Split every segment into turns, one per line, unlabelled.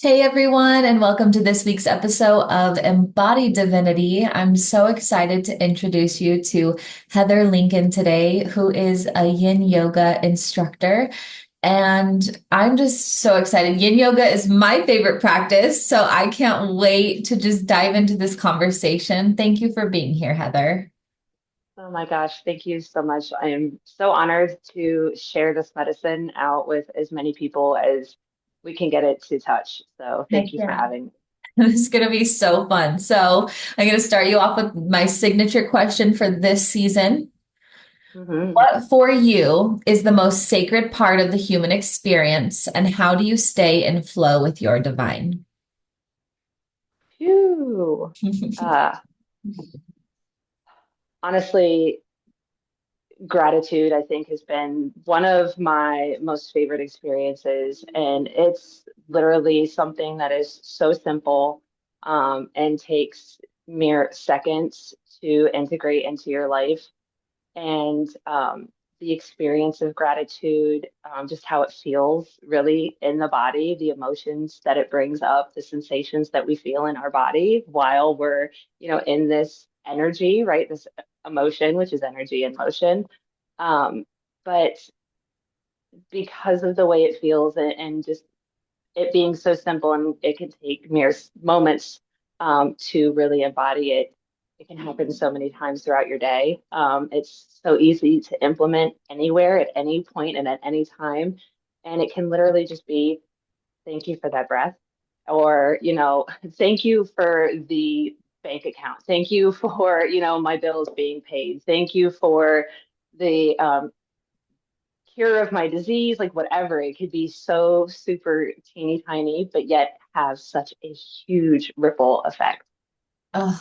Hey everyone, and welcome to this week's episode of Embodied Divinity. I'm so excited to introduce you to Heather Lincoln today, who is a Yin Yoga instructor. And I'm just so excited. Yin Yoga is my favorite practice, so I can't wait to just dive into this conversation. Thank you for being here, Heather.
Oh my gosh, thank you so much. I am so honored to share this medicine out with as many people as we can get it to touch. So
Heck
thank you for
yeah.
having me.
This is going to be so fun. So, I'm going to start you off with my signature question for this season.
hmm
What for you is the most sacred part of the human experience, and how do you stay in flow with your divine?
Phew. Uh, Honestly, gratitude, I think, has been one of my most favorite experiences. And it's literally something that is so simple, and takes mere seconds to integrate into your life. And the experience of gratitude, just how it feels really in the body, the emotions that it brings up, the sensations that we feel in our body while we're, in this energy, right? This emotion, which is energy in motion. Um, but because of the way it feels and just it being so simple and it can take mere moments to really embody it. It can happen so many times throughout your day. It's so easy to implement anywhere, at any point, and at any time. And it can literally just be thank you for that breath, or, thank you for the bank account. Thank you for, my bills being paid. Thank you for the cure of my disease, like whatever. It could be so super teeny tiny, but yet have such a huge ripple effect.
Oh,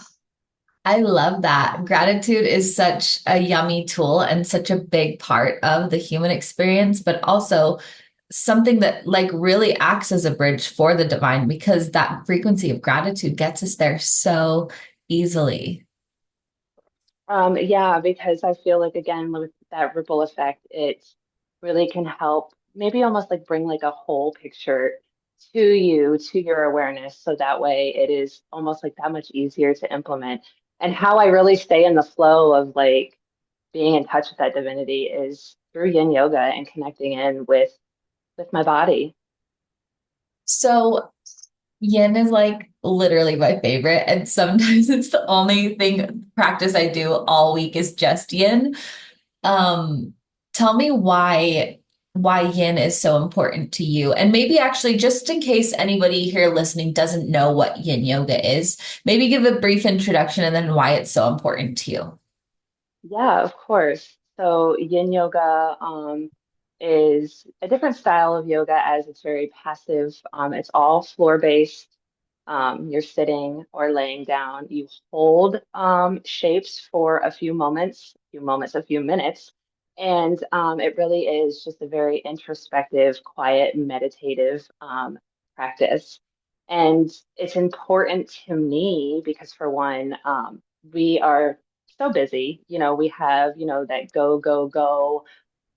I love that. Gratitude is such a yummy tool and such a big part of the human experience, but also something that like really acts as a bridge for the divine because that frequency of gratitude gets us there so easily.
Yeah, because I feel like again with that ripple effect, it really can help maybe almost like bring like a whole picture to you, to your awareness, so that way it is almost like that much easier to implement. And how I really stay in the flow of like being in touch with that divinity is through yin yoga and connecting in with my body.
So yin is like literally my favorite, and sometimes it's the only thing practice I do all week is just yin. Um, Tell me why yin is so important to you, and maybe actually just in case anybody here listening doesn't know what yin yoga is, maybe give a brief introduction and then why it's so important to you.
Yeah, of course. So yin yoga is a different style of yoga as it's very passive. It's all floor based. You're sitting or laying down. You hold shapes for a few minutes. And it really is just a very introspective, quiet, meditative practice. And it's important to me because, for one, we are so busy. We have, that go, go, go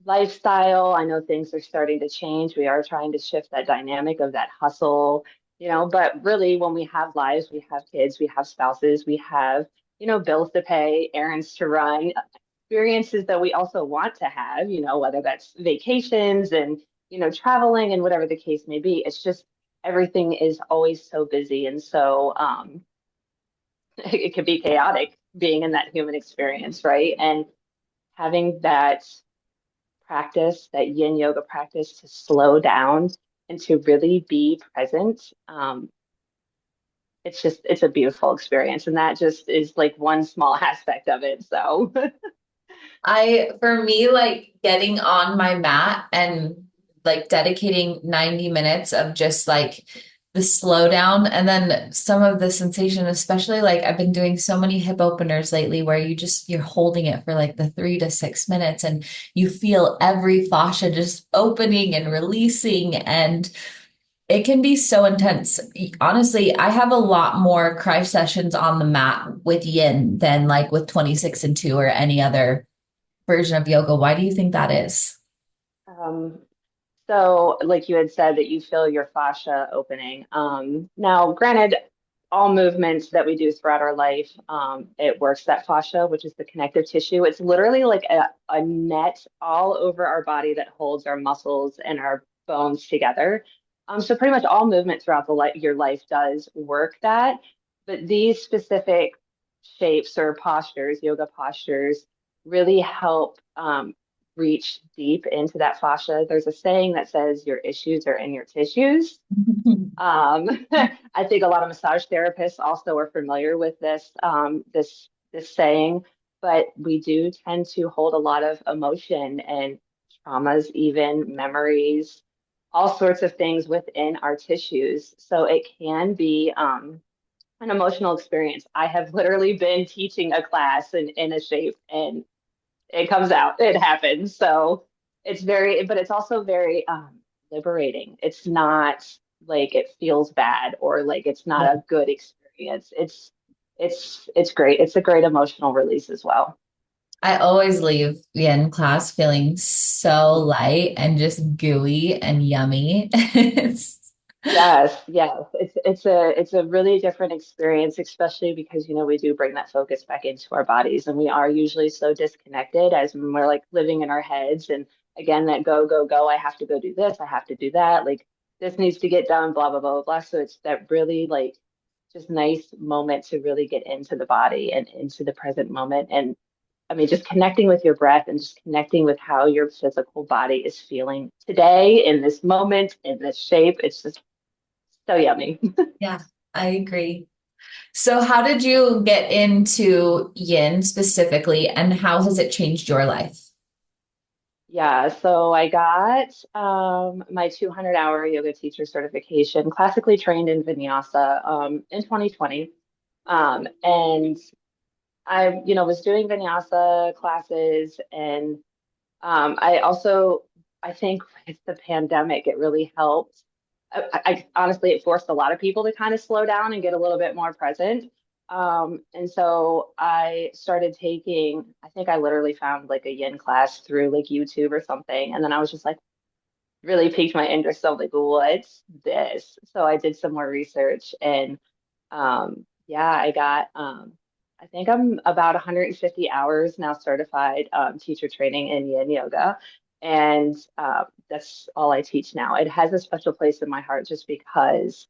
lifestyle. I know things are starting to change. We are trying to shift that dynamic of that hustle, but really when we have lives, we have kids, we have spouses, we have, bills to pay, errands to run, experiences that we also want to have, whether that's vacations and, traveling and whatever the case may be. It's just everything is always so busy. And so it can be chaotic being in that human experience, right? And having that practice, that yin yoga practice, to slow down and to really be present. It's a beautiful experience. And that just is like one small aspect of it. So,
For me, like getting on my mat and like dedicating 90 minutes of just like the slowdown and then some of the sensation, especially like I've been doing so many hip openers lately where you're holding it for like the 3 to 6 minutes and you feel every fascia just opening and releasing, and it can be so intense. Honestly, I have a lot more cry sessions on the mat with yin than like with 26 and 2 or any other version of yoga. Why do you think that is?
um, So, like you had said, that you feel your fascia opening. Now, granted, all movements that we do throughout our life, it works that fascia, which is the connective tissue. It's literally like a net all over our body that holds our muscles and our bones together. So pretty much all movement throughout your life does work that. But these specific shapes or postures, yoga postures, really help reach deep into that fascia. There's a saying that says your issues are in your tissues. I think a lot of massage therapists also are familiar with this saying, but we do tend to hold a lot of emotion and traumas, even memories, all sorts of things within our tissues. So it can be an emotional experience. I have literally been teaching a class in a shape, and it comes out, it happens. So it's very, but it's also very liberating. It's not like it feels bad or like it's not
Yeah.
a good experience. It's great. It's a great emotional release as well.
I always leave yin class feeling so light and just gooey and yummy. It's,
Yes, yes. It's a really different experience, especially because we do bring that focus back into our bodies, and we are usually so disconnected as when we're like living in our heads. And again, that go, go, go, I have to go do this, I have to do that, like this needs to get done, blah, blah, blah, blah, blah. So it's that really like just nice moment to really get into the body and into the present moment. And I mean, just connecting with your breath and just connecting with how your physical body is feeling today in this moment, in this shape. It's just so yummy.
yeah, I agree. So, how did you get into yin specifically, and how has it changed your life?
Yeah, so I got my 200-hour yoga teacher certification, classically trained in vinyasa, in 2020. And I, was doing vinyasa classes, and I think with the pandemic, it really helped. I honestly, it forced a lot of people to kind of slow down and get a little bit more present. And so I started taking, I think I literally found like a yin class through like YouTube or something. And then I was just like, really piqued my interest. So I'm like, what's this? So I did some more research, and yeah, I think I'm about 150 hours now certified teacher training in Yin Yoga. And that's all I teach now. It has a special place in my heart just because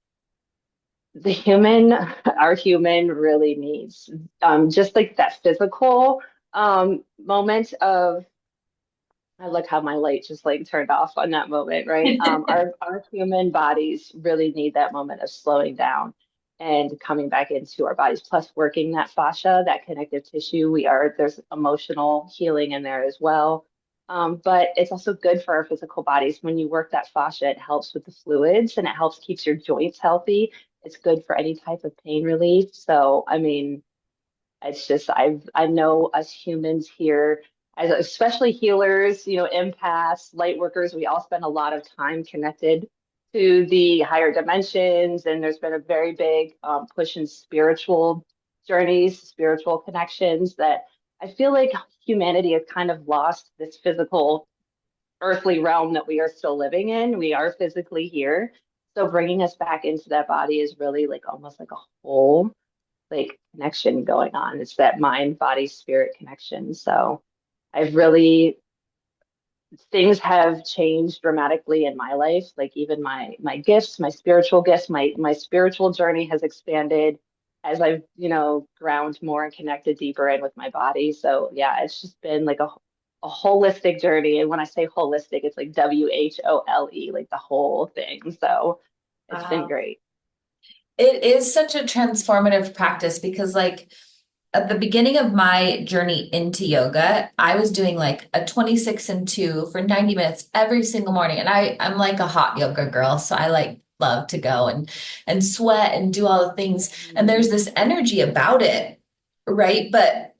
the human, our human really needs just like that physical moment of, I look how my light just like turned off on that moment, right? Our human bodies really need that moment of slowing down and coming back into our bodies. Plus, working that fascia, that connective tissue, there's emotional healing in there as well. But it's also good for our physical bodies. When you work that fascia, it helps with the fluids and it helps keeps your joints healthy. It's good for any type of pain relief. So, I mean, it's just I know us humans here, as especially healers, empaths, light workers, we all spend a lot of time connected to the higher dimensions, and there's been a very big push in spiritual journeys, spiritual connections that I feel like humanity has kind of lost this physical earthly realm that we are still living in. We are physically here. So bringing us back into that body is really like almost like a whole like connection going on. It's that mind, body, spirit connection. So I've really things have changed dramatically in my life. Like even my gifts, my spiritual gifts, my spiritual journey has expanded as I've, ground more and connected deeper in with my body. So yeah, it's just been like a holistic journey. And when I say holistic, it's like WHOLE, like the whole thing. So it's been
Wow.
great.
It is such a transformative practice because, like, at the beginning of my journey into yoga, I was doing like a 26 and 2 for 90 minutes every single morning. And I'm like a hot yoga girl. So I like love to go and sweat and do all the things. And there's this energy about it, right? But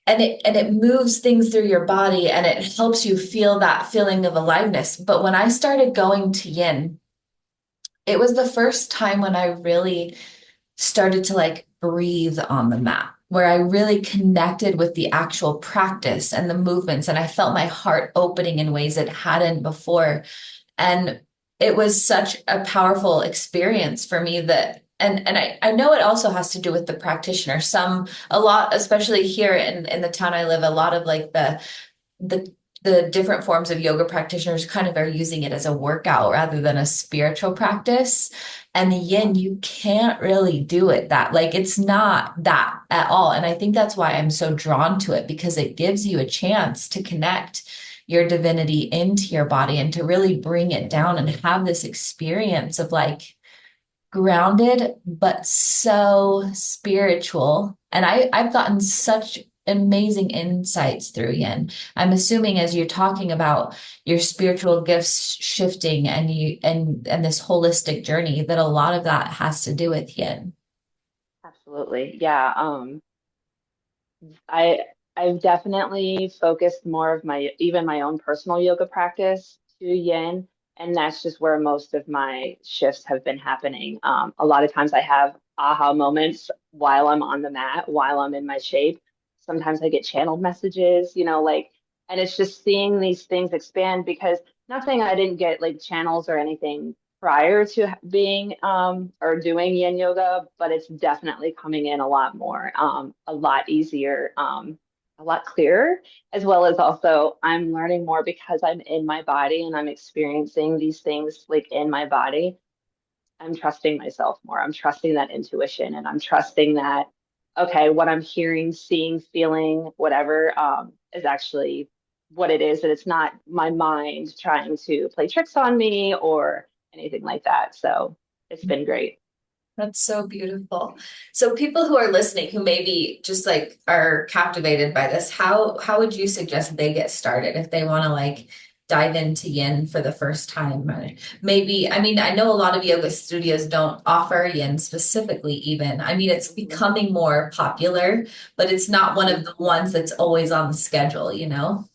and it moves things through your body and it helps you feel that feeling of aliveness. But when I started going to yin, it was the first time when I really started to like breathe on the mat, where I really connected with the actual practice and the movements. And I felt my heart opening in ways it hadn't before. And it was such a powerful experience for me that, and I know it also has to do with the practitioner. A lot, especially here in the town I live, a lot of like the the different forms of yoga practitioners kind of are using it as a workout rather than a spiritual practice. And the yin, you can't really do it that, like, it's not that at all. And I think that's why I'm so drawn to it, because it gives you a chance to connect your divinity into your body and to really bring it down and have this experience of like grounded but so spiritual. And I've gotten such amazing insights through yin. I'm assuming as you're talking about your spiritual gifts shifting and you and this holistic journey, that a lot of that has to do with yin.
Absolutely. Yeah. I I've definitely focused more of my even my own personal yoga practice to yin, and that's just where most of my shifts have been happening. A lot of times I have aha moments while I'm on the mat, while I'm in my shape. Sometimes I get channeled messages, like, and it's just seeing these things expand because not saying I didn't get like channels or anything prior to being or doing yin yoga, but it's definitely coming in a lot more, a lot easier, a lot clearer, as well as also I'm learning more because I'm in my body and I'm experiencing these things like in my body. I'm trusting myself more. I'm trusting that intuition and I'm trusting that, okay, what I'm hearing, seeing, feeling, whatever, is actually what it is. And it's not my mind trying to play tricks on me or anything like that. So it's been great.
That's so beautiful. So people who are listening who maybe just like are captivated by this, how would you suggest they get started if they want to like dive into yin for the first time? Or maybe, I mean, I know a lot of yoga studios don't offer yin specifically even. I mean, it's
Mhm.
becoming more popular, but it's not one of
Mhm.
the ones that's always on the schedule, you know?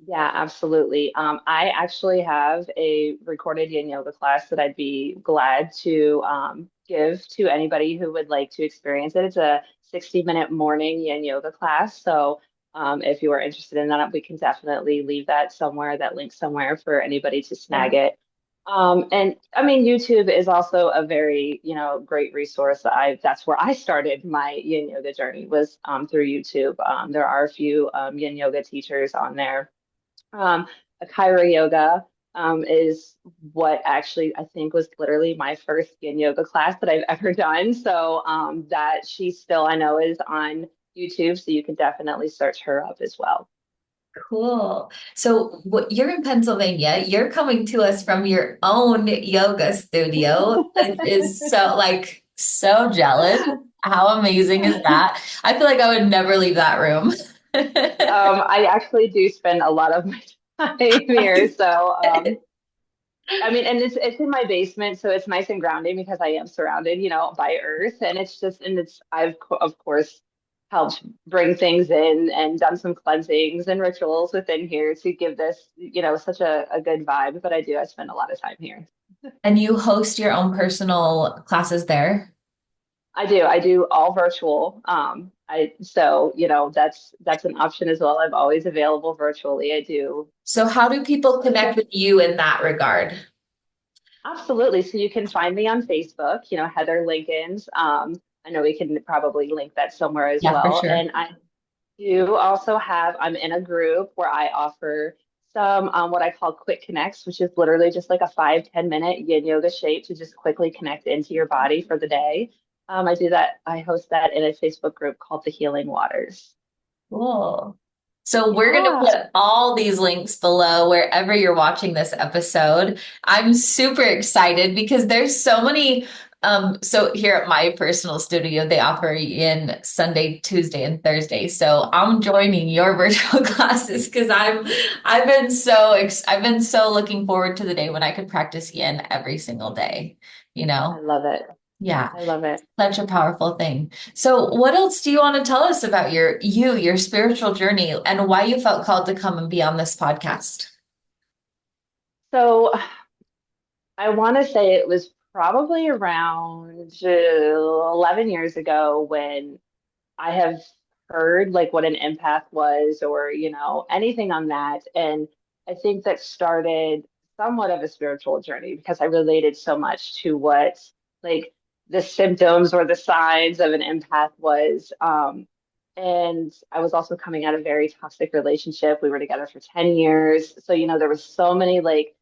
Yeah, absolutely. I actually have a recorded yin yoga class that I'd be glad to give to anybody who would like to experience it. It's a 60-minute morning yin yoga class. So if you are interested in that, we can definitely leave that somewhere, that link somewhere for anybody to
Yeah.
snag it. And I mean, YouTube is also a very, great resource. That's where I started my yin yoga journey was through YouTube. There are a few yin yoga teachers on there. Akira yoga is what actually I think was literally my first yin yoga class that I've ever done. So that she still I know is on YouTube, so you can definitely search her up as well.
Cool. So what you're in Pennsylvania, you're coming to us from your own yoga studio. It is so like so jealous. How amazing is that? I feel like I would never leave that room.
I actually do spend a lot of my time here, so I mean, and it's in my basement, so it's nice and grounding because I am surrounded, by earth, and it's just, and it's of course helped bring things in and done some cleansings and rituals within here to give this, such a good vibe. But I spend a lot of time here.
And you host your own personal classes there.
I do all virtual. So that's an option as well. I'm always available virtually. I do.
So how do people connect with you in that regard?
Absolutely. So you can find me on Facebook, Heather Linkens. I know we can probably link that somewhere as
Yeah, for
well.
sure.
And I do also I'm in a group where I offer some what I call quick connects, which is literally just like a 5-10 minute yin yoga shape to just quickly connect into your body for the day. I do that. I host that in a Facebook group called the Healing Waters.
Cool. So we're going to
Yeah.
put all these links below wherever you're watching this episode. I'm super excited because there's so many. So here at my personal studio, they offer in Sunday, Tuesday, and Thursday. So I'm joining your virtual classes because I've been so looking forward to the day when I could practice yin every single day, you
I
know?
love it.
Yeah.
I love it.
Such a powerful thing. So, what else do you want to tell us about your spiritual journey, and why you felt called to come and be on this podcast?
So I want to say it was probably around 11 years ago when I have heard like what an empath was or, anything on that. And I think that started somewhat of a spiritual journey because I related so much to what like the symptoms or the signs of an empath was. And I was also coming out of a very toxic relationship. We were together for 10 years. So, there was so many like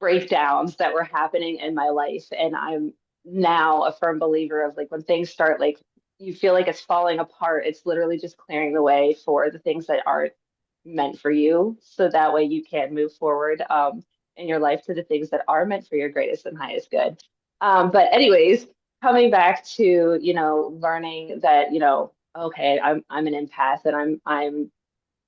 breakdowns that were happening in my life. And I'm now a firm believer of like when things start like you feel like it's falling apart, it's literally just clearing the way for the things that aren't meant for you. So that way you can move forward in your life to the things that are meant for your greatest and highest good. But anyways, coming back to, learning that, okay, I'm an empath and I'm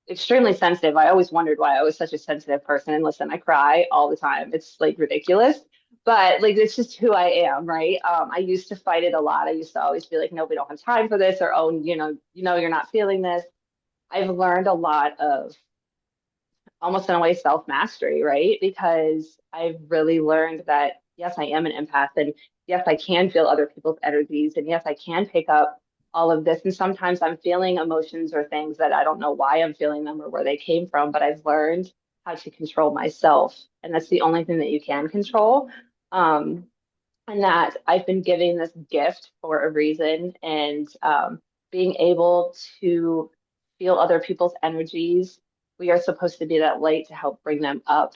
extremely sensitive. I always wondered why I was such a sensitive person. And listen, I cry all the time. It's like ridiculous, but like it's just who I am, right? I used to fight it a lot. I used to always be like, no, we don't have time for this, or oh, you're not feeling this. I've learned a lot of almost in a way self mastery, right? Because I've really learned that yes, I am an empath, and yes, I can feel other people's energies, and yes, I can pick up all of this. And sometimes I'm feeling emotions or things that I don't know why I'm feeling them or where they came from, but I've learned how to control myself, and that's the only thing that you can control. Um, and that I've been giving this gift for a reason, and being able to feel other people's energies. We are supposed to be that light to help bring them up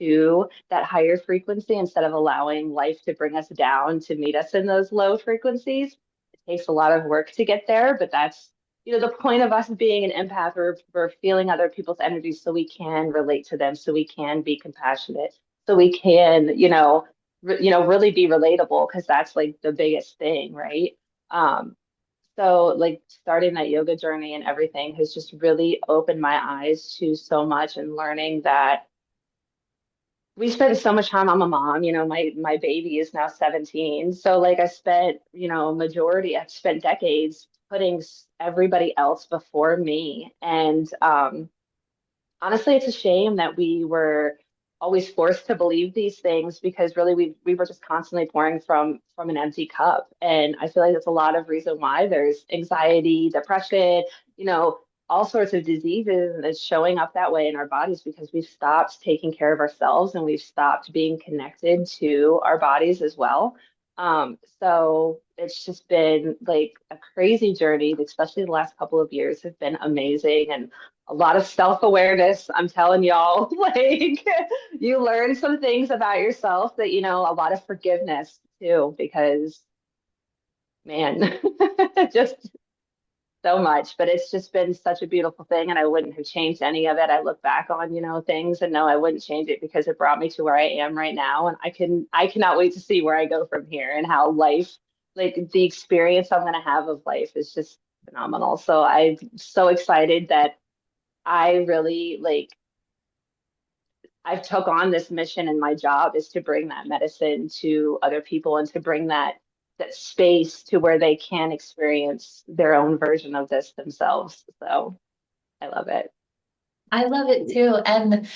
to that higher frequency instead of allowing life to bring us down to meet us in those low frequencies. It takes a lot of work to get there, but that's the point of us being an empath. We're feeling other people's energies so we can relate to them, so we can be compassionate, so we can, really be relatable because that's like the biggest thing, right? Um, so like starting that yoga journey and everything has just really opened my eyes to so much and learning that we spend so much time. I'm a mom, my baby is now 17. So like I spent, I've spent decades putting everybody else before me. And honestly, it's a shame that we were always forced to believe these things because really we were just constantly pouring from an empty cup. And I feel like that's a lot of reason why there's anxiety, depression, you know, all sorts of diseases, and it's showing up that way in our bodies because we've stopped taking care of ourselves and we've stopped being connected to our bodies as well. So it's just been like a crazy journey, especially the last couple of years have been amazing. And a lot of self-awareness. I'm telling y'all, like you learn some things about yourself that, a lot of forgiveness too, because man, just so much. But it's just been such a beautiful thing, and I wouldn't have changed any of it. I look back on, things and no, I wouldn't change it because it brought me to where I am right now. And I cannot wait to see where I go from here and how life, like the experience I'm gonna have of life is just phenomenal. So I'm so excited that I really like I've took on this mission, and my job is to bring that medicine to other people and to bring that space to where they can experience their own version of this themselves. So I love it.
I love it too. And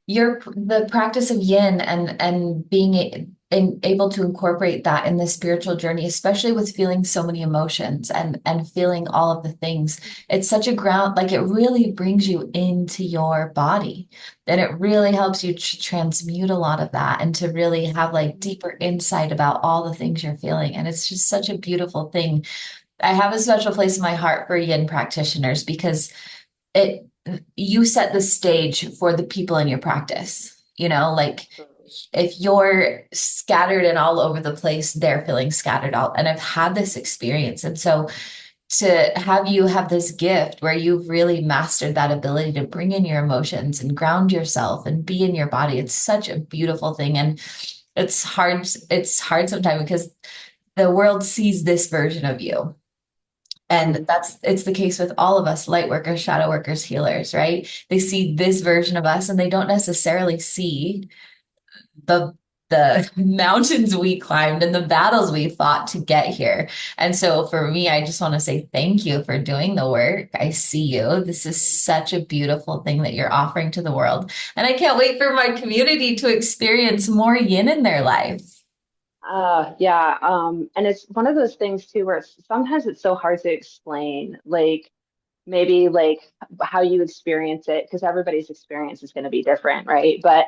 the practice of yin and being able to incorporate that in the spiritual journey, especially with feeling so many emotions and feeling all of the things, it's such a ground, like it really brings you into your body, and it really helps you transmute a lot of that and to really have like deeper insight about all the things you're feeling. And it's just such a beautiful thing. I have a special place in my heart for yin practitioners because it you set the stage for the people in your practice. Like if you're scattered and all over the place, they're feeling scattered out. And I've had this experience. And so to have you have this gift where you've really mastered that ability to bring in your emotions and ground yourself and be in your body, it's such a beautiful thing. And it's hard sometimes because the world sees this version of you. And
Mhm.
it's the case with all of us, light workers, shadow workers, healers, right? They see this version of us and they don't necessarily see the the mountains we climbed and the battles we fought to get here. And so for me, I just want to say thank you for doing the work. I see you. This is such a beautiful thing that you're offering to the world. And I can't wait for my community to experience more yin in their life.
Yeah. And it's one of those things too where sometimes it's so hard to explain, like maybe like how you experience it, because everybody's experience is going to be different, right? But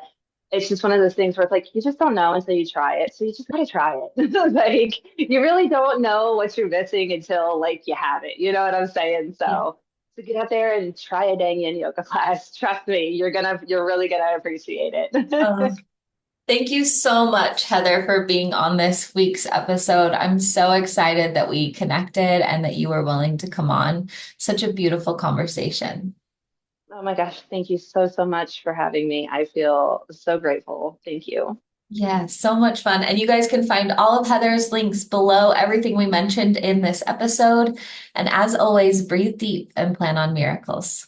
it's just one of those things where it's like you just don't know until you try it. So you just gotta try it. Like you really don't know what you're missing until like you have it. You know what I'm saying? So get out there and try a dang yin yoga class. Trust me, you're really gonna appreciate
Oh,
it.
thank you so much, Heather, for being on this week's episode. I'm so excited that we connected and that you were willing to come on. Such a beautiful conversation.
Oh my gosh, thank you so, so much for having me. I feel so grateful. Thank you.
Yeah, so much fun. And you guys can find all of Heather's links below everything we mentioned in this episode. And as always, breathe deep and plan on miracles.